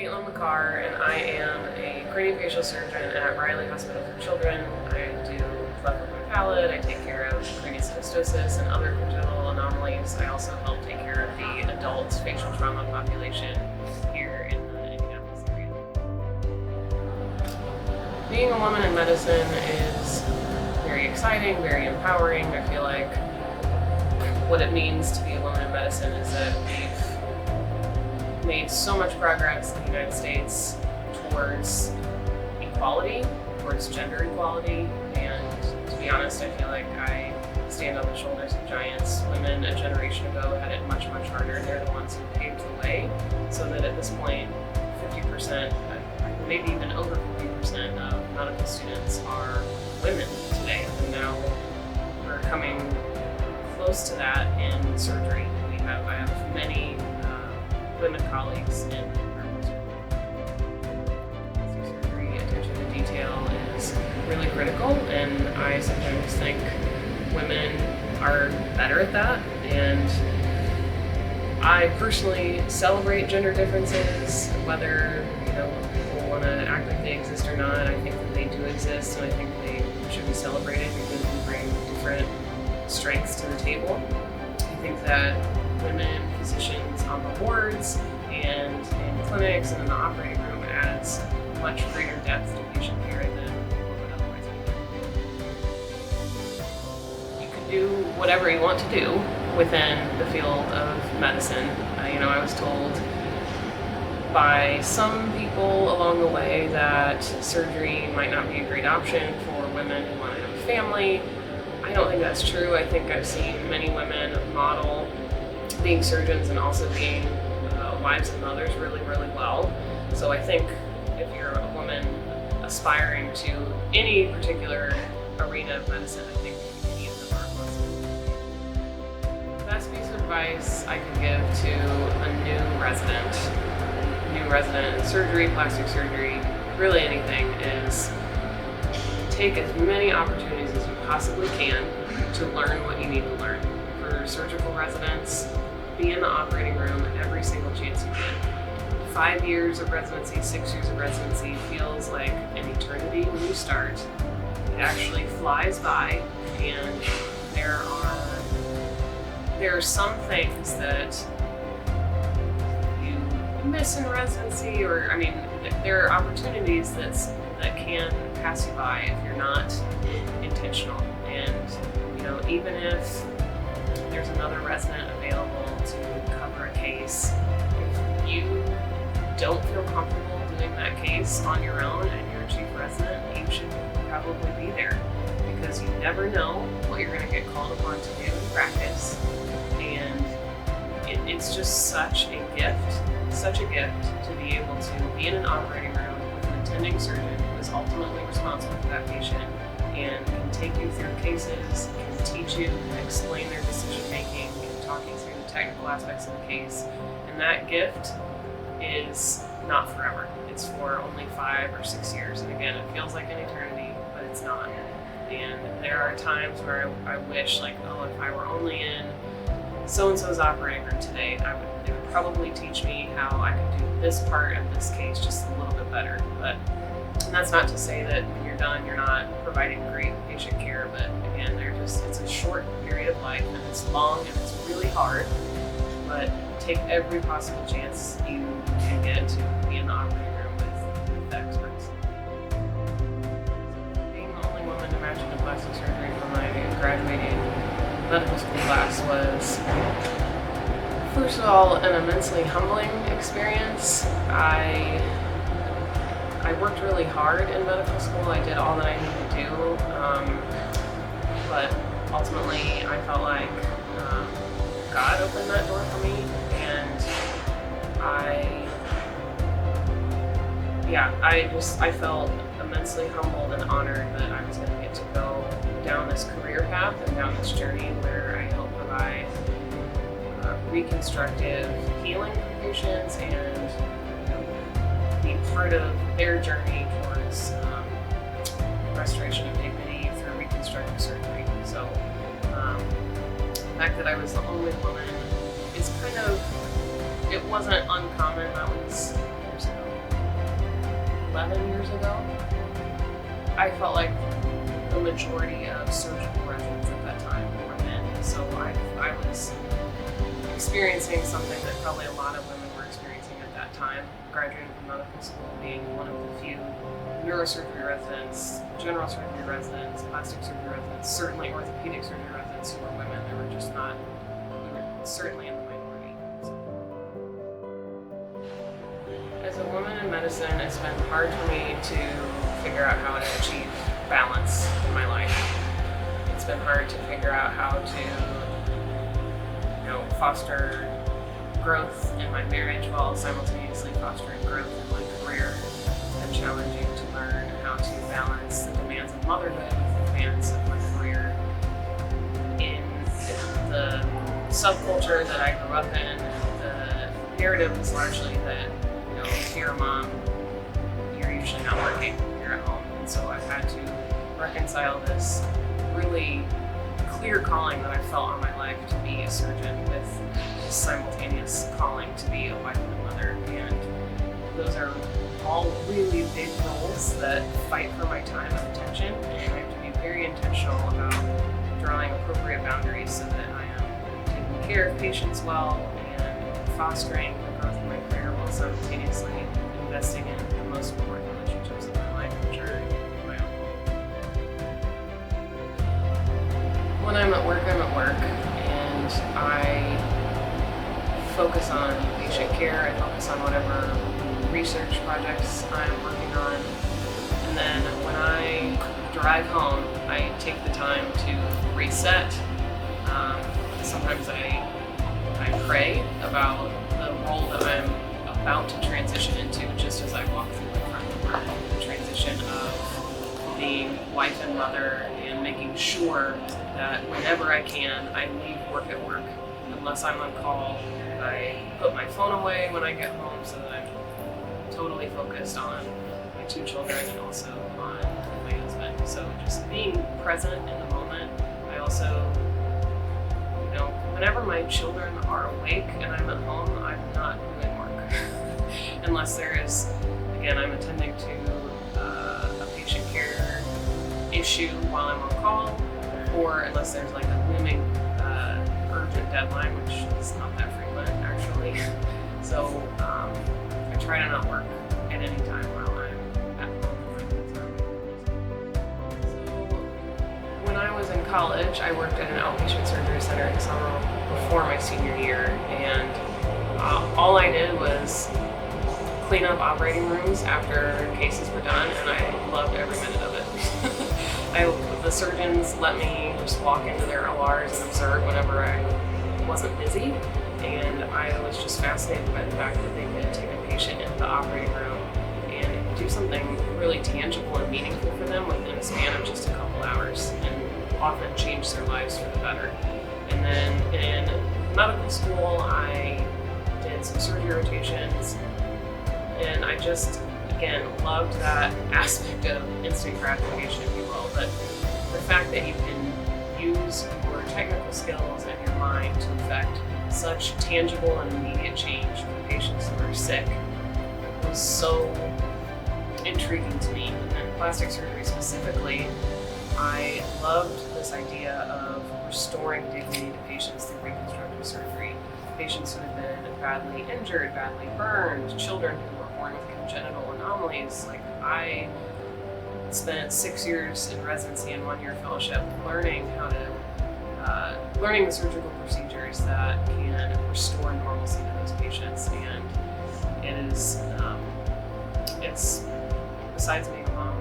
Katelyn Makar, and I am a craniofacial surgeon at Riley Hospital for Children. I do cleft lip and palate, I take care of craniosynostosis and other congenital anomalies. I also help take care of the adult facial trauma population here in the Indianapolis area. Being a woman in medicine is very exciting, very empowering. I feel like what it means to be a woman in medicine is that we've made so much progress in the United States towards equality, towards gender equality, and to be honest, I feel like I stand on the shoulders of giants. Women a generation ago had it much, much harder. They're the ones who paved the way so that at this point, 50%, maybe even over 50% of medical students are women today. And now we're coming close to that in surgery. I have many women colleagues in plastic surgery. Attention to detail is really critical, and I sometimes think women are better at that. And I personally celebrate gender differences, whether people want to act like they exist or not. I think that they do exist, and I think they should be celebrated because we bring different strengths to the table. I think that women physicians on the wards and in clinics and in the operating room adds much greater depth to patient care than would otherwise be. You can do whatever you want to do within the field of medicine. I was told by some people along the way that surgery might not be a great option for women who want to have a family. I don't think that's true. I think I've seen many women model being surgeons and also being wives and mothers really, really well. So I think if you're a woman aspiring to any particular arena of medicine, I think any of them are possible. The best piece of advice I could give to a new resident in surgery, plastic surgery, really anything, is take as many opportunities as you possibly can to learn what you need to learn. For surgical residents, be in the operating room every single chance you get. 5 years of residency, 6 years of residency feels like an eternity when you start. It actually flies by, and there are some things that you miss in residency, or there are opportunities that can pass you by if you're not intentional. And even if there's another resident available to cover a case, if you don't feel comfortable doing that case on your own and you're a chief resident, you should probably be there, because you never know what you're going to get called upon to do in practice. And it's just such a gift to be able to be in an operating room with an attending surgeon who is ultimately responsible for that patient and can take you through cases, can teach you, can explain their decision making, can talk you through the technical aspects of the case. And that gift is not forever. It's for only 5 or 6 years. And again, it feels like an eternity, but it's not. And there are times where I wish, if I were only in so-and-so's operating room today, they would probably teach me how I could do this part of this case just a little bit better. And that's not to say that when you're done, you're not providing great patient care, but again, it's a short period of life, and it's long, and it's really hard, but take every possible chance you can get to be in the operating room with the experts. Being the only woman to match into plastic surgery for my graduating medical school class was, first of all, an immensely humbling experience. I worked really hard in medical school. I did all that I needed to do, but ultimately I felt like God opened that door for me, and I felt immensely humbled and honored that I was going to get to go down this career path and down this journey where I help provide reconstructive healing for patients and be part of their journey towards restoration of dignity through reconstructive surgery. So the fact that I was the only woman is it wasn't uncommon. That was years ago. 11 years ago, I felt like the majority of surgical residents at that time were men. So I was experiencing something that probably a lot of women were experiencing at that time, graduating from medical school, being one of the few neurosurgery residents, general surgery residents, plastic surgery residents, certainly orthopedic surgery residents who were women. They were just not, we were certainly in the minority. So. As a woman in medicine, it's been hard for me to figure out how to achieve balance in my life. It's been hard to figure out how to, foster growth in my marriage while simultaneously fostering growth in my career. It's been challenging to learn how to balance the demands of motherhood with the demands of my career. In the subculture that I grew up in, the narrative was largely that, if you're a mom, you're usually not working, you're at home. And so I've had to reconcile this really clear calling that I felt on my life to be a surgeon with this simultaneous calling to be a wife and a mother. And those are all really big roles that fight for my time and attention, and I have to be very intentional about drawing appropriate boundaries so that I am taking care of patients well and fostering the growth of my career while simultaneously investing in the most important relationships in my life, which are my own. When I'm at work, and I focus on patient care, I focus on whatever research projects I'm working on, and then when I drive home, I take the time to reset. Sometimes I pray about the role that I'm about to transition into just as I walk through the front door, the transition of being wife and mother, and making sure that whenever I can, I leave work at work. Unless I'm on call, I put my phone away when I get home so that I'm totally focused on my 2 children and also on my husband. So just being present in the moment. I also, whenever my children are awake and I'm at home, I'm not doing work. Unless there is, again, I'm attending to a patient care issue while I'm on call, or unless there's like a looming urgent deadline, which is not that frequent actually. So I try to not work at any time while I'm at home. So when I was in college, I worked at an outpatient surgery center in summer before my senior year, and all I did was clean up operating rooms after cases were done, and I loved every minute of it. The surgeons let me just walk into their ORs and observe whenever I wasn't busy, and I was just fascinated by the fact that they could take a patient into the operating room and do something really tangible and meaningful for them within a span of just a couple hours, and often change their lives for the better. And then in medical school, I did some surgery rotations, and I just, again, loved that aspect of instant gratification, if you will, but the fact that you can use your technical skills and your mind to affect such tangible and immediate change for patients who are sick was so intriguing to me. And in plastic surgery specifically, I loved this idea of restoring dignity to patients through reconstructive surgery. Patients who had been badly injured, badly burned, children who were born with congenital anomalies. Like, I spent 6 years in residency and 1 year fellowship learning the surgical procedures that can restore normalcy to those patients. And it is, it's, besides being a mom,